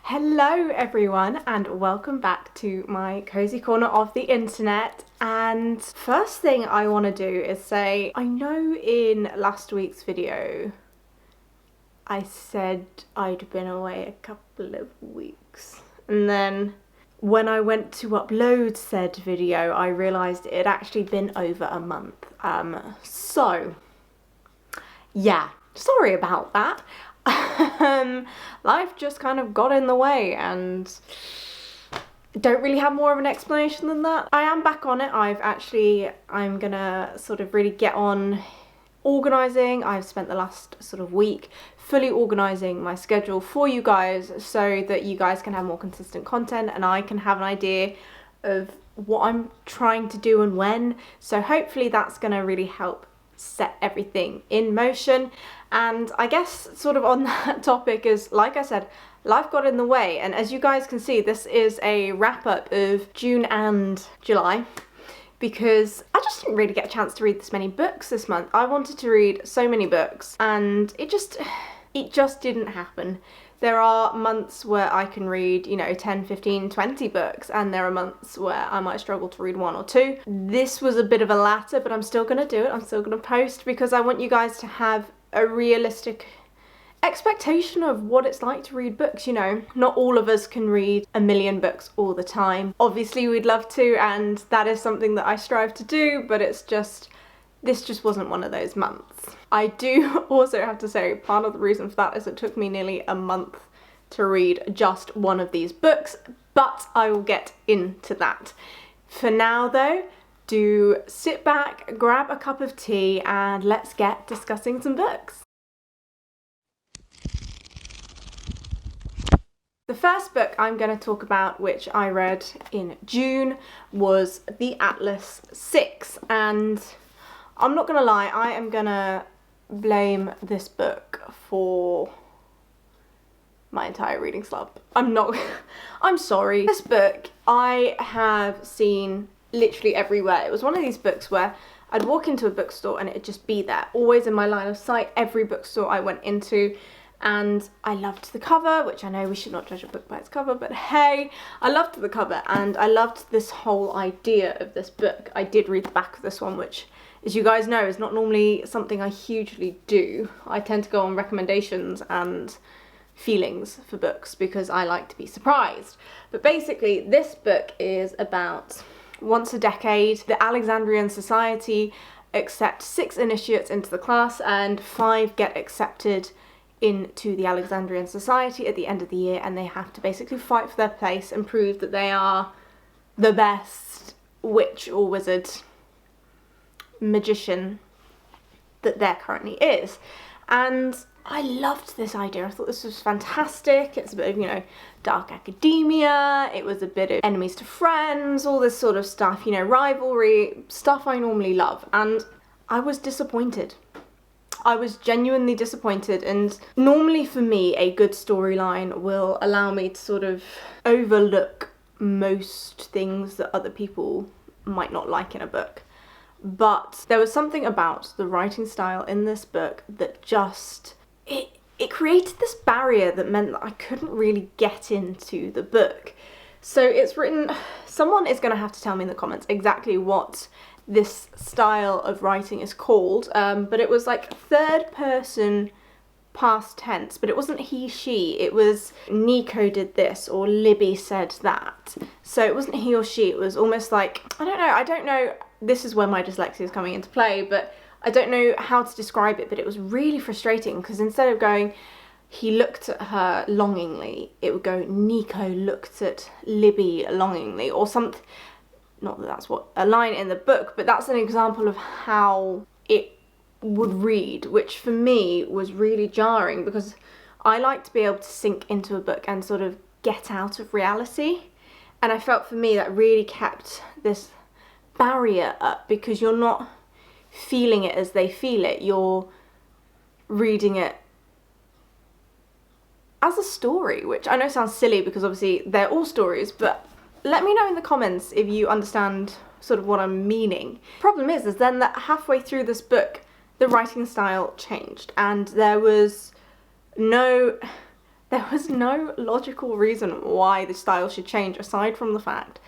Hello everyone and welcome back to my cozy corner of the internet. And first thing I want to do is say, I know in last week's video I said I'd been away a couple of weeks, and then when I went to upload said video I realised it had actually been over a month. So yeah, sorry about that. Life just kind of got in the way and don't really have more of an explanation than that. I am back on it. I'm gonna sort of really get on organising. I've spent the last sort of week fully organising my schedule for you guys so that you guys can have more consistent content and I can have an idea of what I'm trying to do and when. So hopefully that's gonna really help set everything in motion. And I guess sort of on that topic is, like I said, life got in the way, and as you guys can see, this is a wrap up of June and July because I just didn't really get a chance to read this many books this month. I wanted to read so many books and it just didn't happen. There are months where I can read, 10, 15, 20 books, and there are months where I might struggle to read one or two. This was a bit of a latter, but I'm still going to do it. I'm still going to post because I want you guys to have a realistic expectation of what it's like to read books. Not all of us can read a million books all the time. Obviously we'd love to, and that is something that I strive to do, but this just wasn't one of those months. I do also have to say part of the reason for that is it took me nearly a month to read just one of these books, but I will get into that. For now though, do sit back, grab a cup of tea, and let's get discussing some books. The first book I'm going to talk about, which I read in June, was The Atlas 6, and I'm not gonna lie, I am gonna blame this book for my entire reading slump. I'm sorry. This book I have seen literally everywhere. It was one of these books where I'd walk into a bookstore and it'd just be there, always in my line of sight, every bookstore I went into. And I loved the cover, which I know we should not judge a book by its cover, but hey, I loved the cover and I loved this whole idea of this book. I did read the back of this one, which, as you guys know, is not normally something I hugely do. I tend to go on recommendations and feelings for books because I like to be surprised. But basically, this book is about once a decade, the Alexandrian society accepts 6 initiates into the class and 5 get accepted into the Alexandrian society at the end of the year, and they have to basically fight for their place and prove that they are the best witch or wizard magician that there currently is. And I loved this idea. I thought this was fantastic. It's a bit of, dark academia. It was a bit of enemies to friends, all this sort of stuff, rivalry, stuff I normally love. And I was disappointed. I was genuinely disappointed, and normally for me a good storyline will allow me to sort of overlook most things that other people might not like in a book. But there was something about the writing style in this book that just, it created this barrier that meant that I couldn't really get into the book. So it's written, someone is going to have to tell me in the comments exactly what this style of writing is called, but it was like third person past tense, but it wasn't he, she, it was Nico did this or Libby said that. So it wasn't he or she, it was almost like, I don't know, this is where my dyslexia is coming into play, but I don't know how to describe it, but it was really frustrating because instead of going, he looked at her longingly, it would go, Nico looked at Libby longingly, or something. Not that that's what a line in the book, but that's an example of how it would read, which for me was really jarring because I like to be able to sink into a book and sort of get out of reality. And I felt for me that really kept this barrier up because you're not feeling it as they feel it, you're reading it as a story, which I know sounds silly because obviously they're all stories, but let me know in the comments if you understand sort of what I'm meaning. Problem is then that halfway through this book, the writing style changed and there was there was no logical reason why the style should change aside from the fact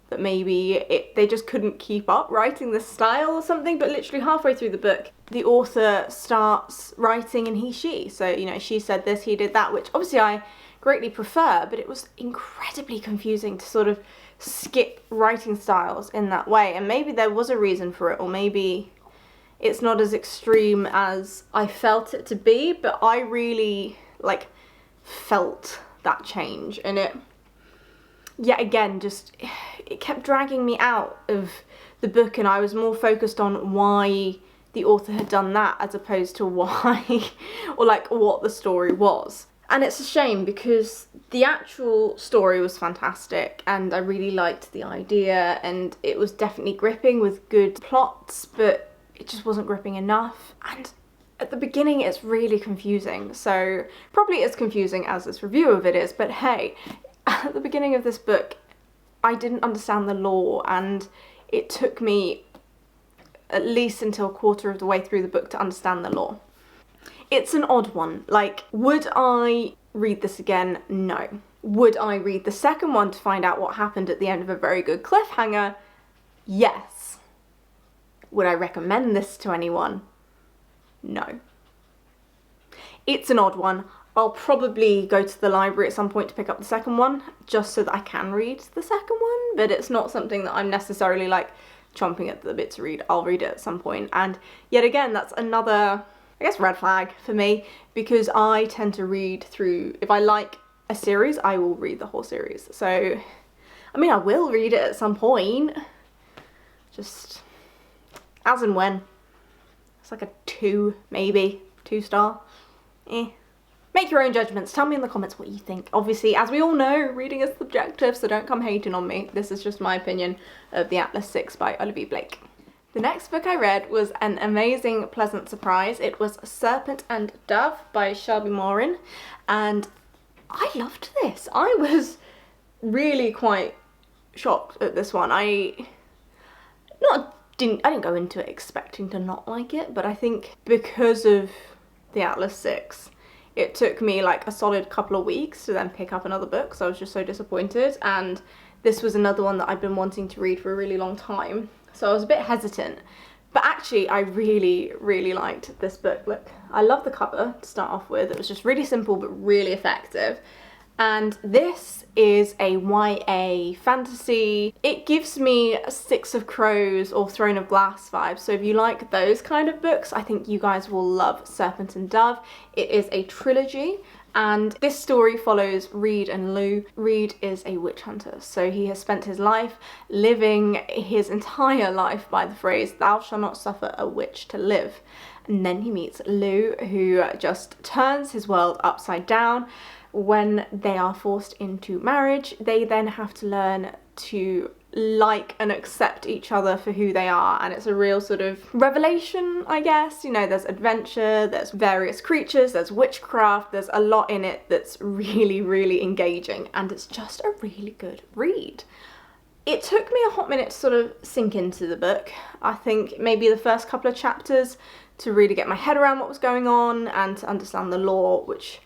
that maybe they just couldn't keep up writing this style or something. But literally halfway through the book, the author starts writing in he, she. So, you know, she said this, he did that, which obviously I greatly prefer, but it was incredibly confusing to sort of skip writing styles in that way. And maybe there was a reason for it, or maybe it's not as extreme as I felt it to be, but I really, like, felt that change. And it, yet again, just, it kept dragging me out of the book, and I was more focused on why the author had done that as opposed to why, or like what the story was. And it's a shame because the actual story was fantastic and I really liked the idea, and it was definitely gripping with good plots, but it just wasn't gripping enough. And at the beginning it's really confusing, so probably as confusing as this review of it is, but hey, at the beginning of this book I didn't understand the lore, and it took me at least until a quarter of the way through the book to understand the lore. It's an odd one. Like, would I read this again? No. Would I read the second one to find out what happened at the end of a very good cliffhanger? Yes. Would I recommend this to anyone? No. It's an odd one. I'll probably go to the library at some point to pick up the second one, just so that I can read the second one, but it's not something that I'm necessarily like chomping at the bit to read. I'll read it at some point, and yet again, that's another, I guess, red flag for me, because I tend to read through, if I like a series, I will read the whole series. So, I mean, I will read it at some point, just as and when. It's like a 2, maybe, 2 star. Make your own judgments. Tell me in the comments what you think. Obviously, as we all know, reading is subjective, so don't come hating on me. This is just my opinion of The Atlas 6 by Olivia Blake. The next book I read was an amazing, pleasant surprise. It was Serpent and Dove by Shelby Mahurin, and I loved this. I was really quite shocked at this one. I didn't go into it expecting to not like it, but I think because of The Atlas 6, it took me like a solid couple of weeks to then pick up another book, so I was just so disappointed, and this was another one that I've been wanting to read for a really long time, so I was a bit hesitant. But actually I really, really liked this book. Look, I love the cover to start off with. It was just really simple but really effective. And this is a YA fantasy. It gives me Six of Crows or Throne of Glass vibes. So if you like those kind of books, I think you guys will love Serpent and Dove. It is a trilogy, and this story follows Reed and Lou. Reed is a witch hunter, so he has spent his life living his entire life by the phrase, "Thou shalt not suffer a witch to live." And then he meets Lou, who just turns his world upside down. When they are forced into marriage, they then have to learn to like and accept each other for who they are, and it's a real sort of revelation, I guess. You know, there's adventure, there's various creatures, there's witchcraft, there's a lot in it that's really, really engaging, and it's just a really good read. It took me a hot minute to sort of sink into the book. I think maybe the first couple of chapters to really get my head around what was going on and to understand the lore, which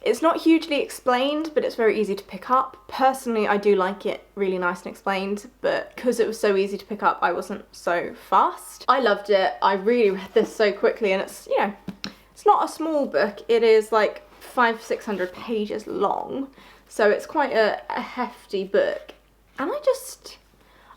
it's not hugely explained, but it's very easy to pick up. Personally, I do like it really nice and explained, but because it was so easy to pick up, I wasn't so fast. I loved it. I really read this so quickly, and it's, you know, it's not a small book. It is like 500-600 pages long, so it's quite a hefty book. And I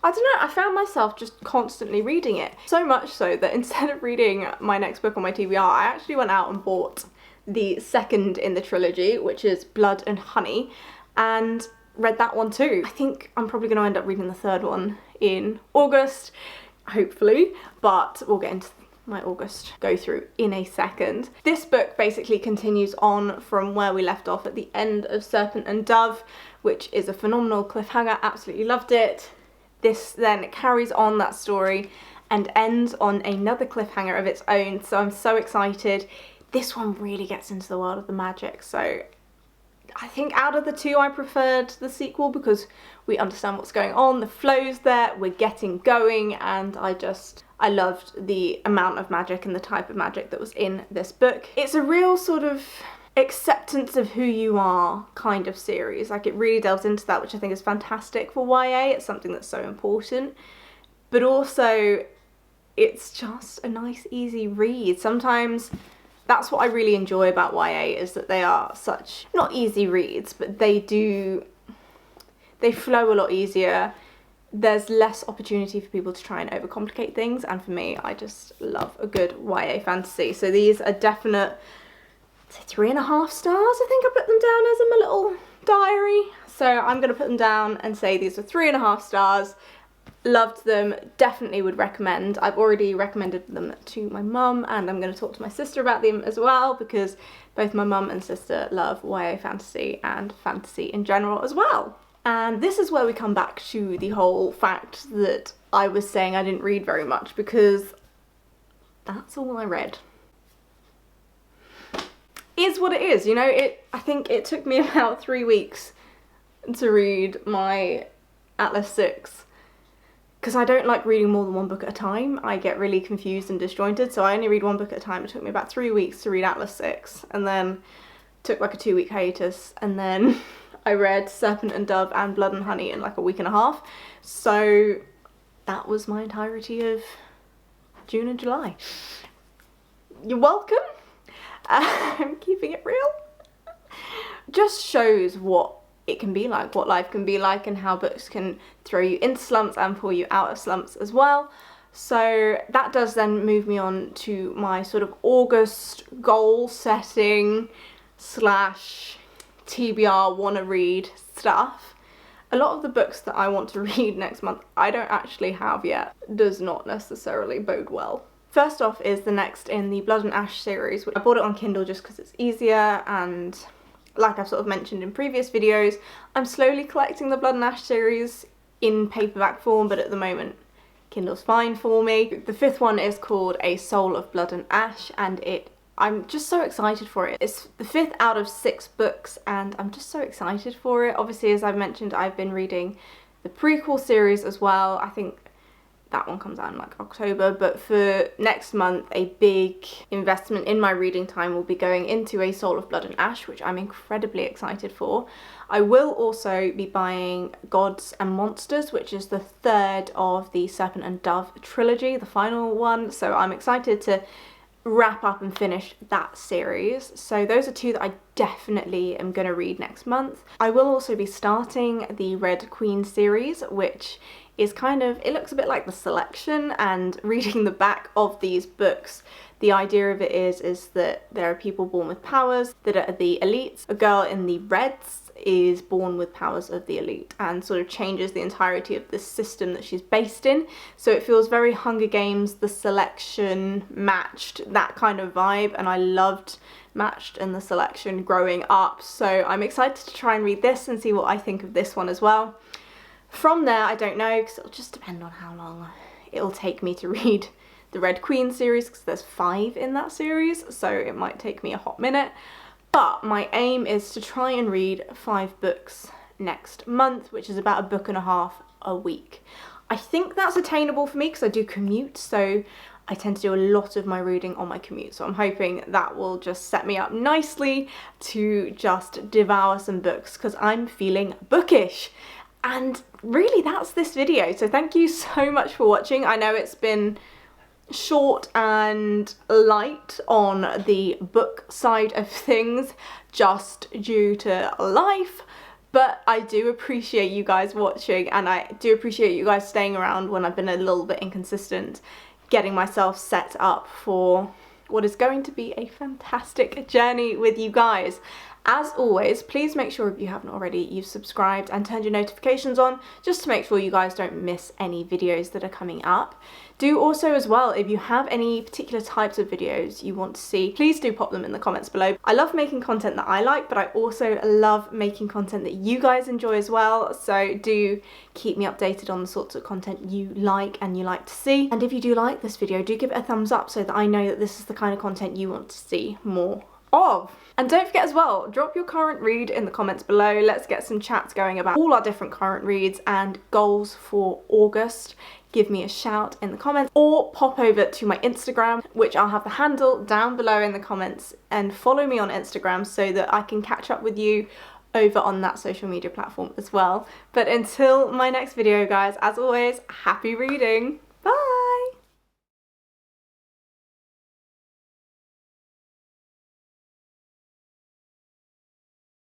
don't know, I found myself just constantly reading it. So much so that instead of reading my next book on my TBR, I actually went out and bought the second in the trilogy, which is Blood and Honey, and read that one too. I think I'm probably going to end up reading the third one in August, hopefully, but we'll get into my August go through in a second. This book basically continues on from where we left off at the end of Serpent and Dove, which is a phenomenal cliffhanger. Absolutely loved it. This then carries on that story and ends on another cliffhanger of its own, so I'm so excited. This one really gets into the world of the magic, so I think out of the two I preferred the sequel because we understand what's going on, the flow's there, we're getting going, and I loved the amount of magic and the type of magic that was in this book. It's a real sort of acceptance of who you are kind of series. Like, it really delves into that, which I think is fantastic for YA. It's something that's so important, but also it's just a nice easy read. Sometimes that's what I really enjoy about YA, is that they are such, not easy reads, but they flow a lot easier. There's less opportunity for people to try and overcomplicate things, and for me, I just love a good YA fantasy. So these are definite, say 3.5 stars. I think I put them down as in my little diary. So I'm going to put them down and say these are 3.5 stars. Loved them, definitely would recommend. I've already recommended them to my mum, and I'm going to talk to my sister about them as well, because both my mum and sister love YA fantasy and fantasy in general as well. And this is where we come back to the whole fact that I was saying I didn't read very much, because that's all I read. Is what it is, you know. I think it took me about 3 weeks to read my Atlas 6, because I don't like reading more than one book at a time. I get really confused and disjointed, so I only read one book at a time. It took me about 3 weeks to read Atlas 6, and then took like a 2-week hiatus, and then I read Serpent and Dove and Blood and Honey in like a week and a half. So that was my entirety of June and July. You're welcome. I'm keeping it real. Just shows what it can be like, what life can be like, and how books can throw you into slumps and pull you out of slumps as well. So that does then move me on to my sort of August goal setting / TBR wanna read stuff. A lot of the books that I want to read next month I don't actually have yet. Does not necessarily bode well. First off is the next in the Blood and Ash series. I bought it on Kindle just because it's easier, and like I've sort of mentioned in previous videos, I'm slowly collecting the Blood and Ash series in paperback form, but at the moment Kindle's fine for me. The 5th one is called A Soul of Blood and Ash, and I'm just so excited for it. It's the 5th out of 6 books, and I'm just so excited for it. Obviously, as I've mentioned, I've been reading the prequel series as well. I think that one comes out in like October, but for next month a big investment in my reading time will be going into A Soul of Blood and Ash, which I'm incredibly excited for. I will also be buying Gods and Monsters, which is the 3rd of the Serpent and Dove trilogy, the final one, so I'm excited to wrap up and finish that series. So those are 2 that I definitely am going to read next month. I will also be starting the Red Queen series, which is kind of, it looks a bit like The Selection, and reading the back of these books, the idea of it is that there are people born with powers that are the elites. A girl in the Reds is born with powers of the elite, and sort of changes the entirety of this system that she's based in. So it feels very Hunger Games, The Selection, Matched, that kind of vibe, and I loved Matched and The Selection growing up, so I'm excited to try and read this and see what I think of this one as well. From there, I don't know, because it'll just depend on how long it'll take me to read the Red Queen series, because there's 5 in that series, so it might take me a hot minute. But my aim is to try and read 5 books next month, which is about 1.5 books a week. I think that's attainable for me, because I do commute, so I tend to do a lot of my reading on my commute, so I'm hoping that will just set me up nicely to just devour some books, because I'm feeling bookish. And really, that's this video. So thank you so much for watching. I know it's been short and light on the book side of things, just due to life, but I do appreciate you guys watching, and I do appreciate you guys staying around when I've been a little bit inconsistent, getting myself set up for what is going to be a fantastic journey with you guys. As always, please make sure, if you haven't already, you've subscribed and turned your notifications on, just to make sure you guys don't miss any videos that are coming up. Do also as well, if you have any particular types of videos you want to see, please do pop them in the comments below. I love making content that I like, but I also love making content that you guys enjoy as well, so do keep me updated on the sorts of content you like and you like to see. And if you do like this video, do give it a thumbs up so that I know that this is the kind of content you want to see more of. And don't forget as well, drop your current read in the comments below. Let's get some chats going about all our different current reads and goals for August. Give me a shout in the comments or pop over to my Instagram, which I'll have the handle down below in the comments, and follow me on Instagram so that I can catch up with you over on that social media platform as well. But until my next video, guys, as always, happy reading!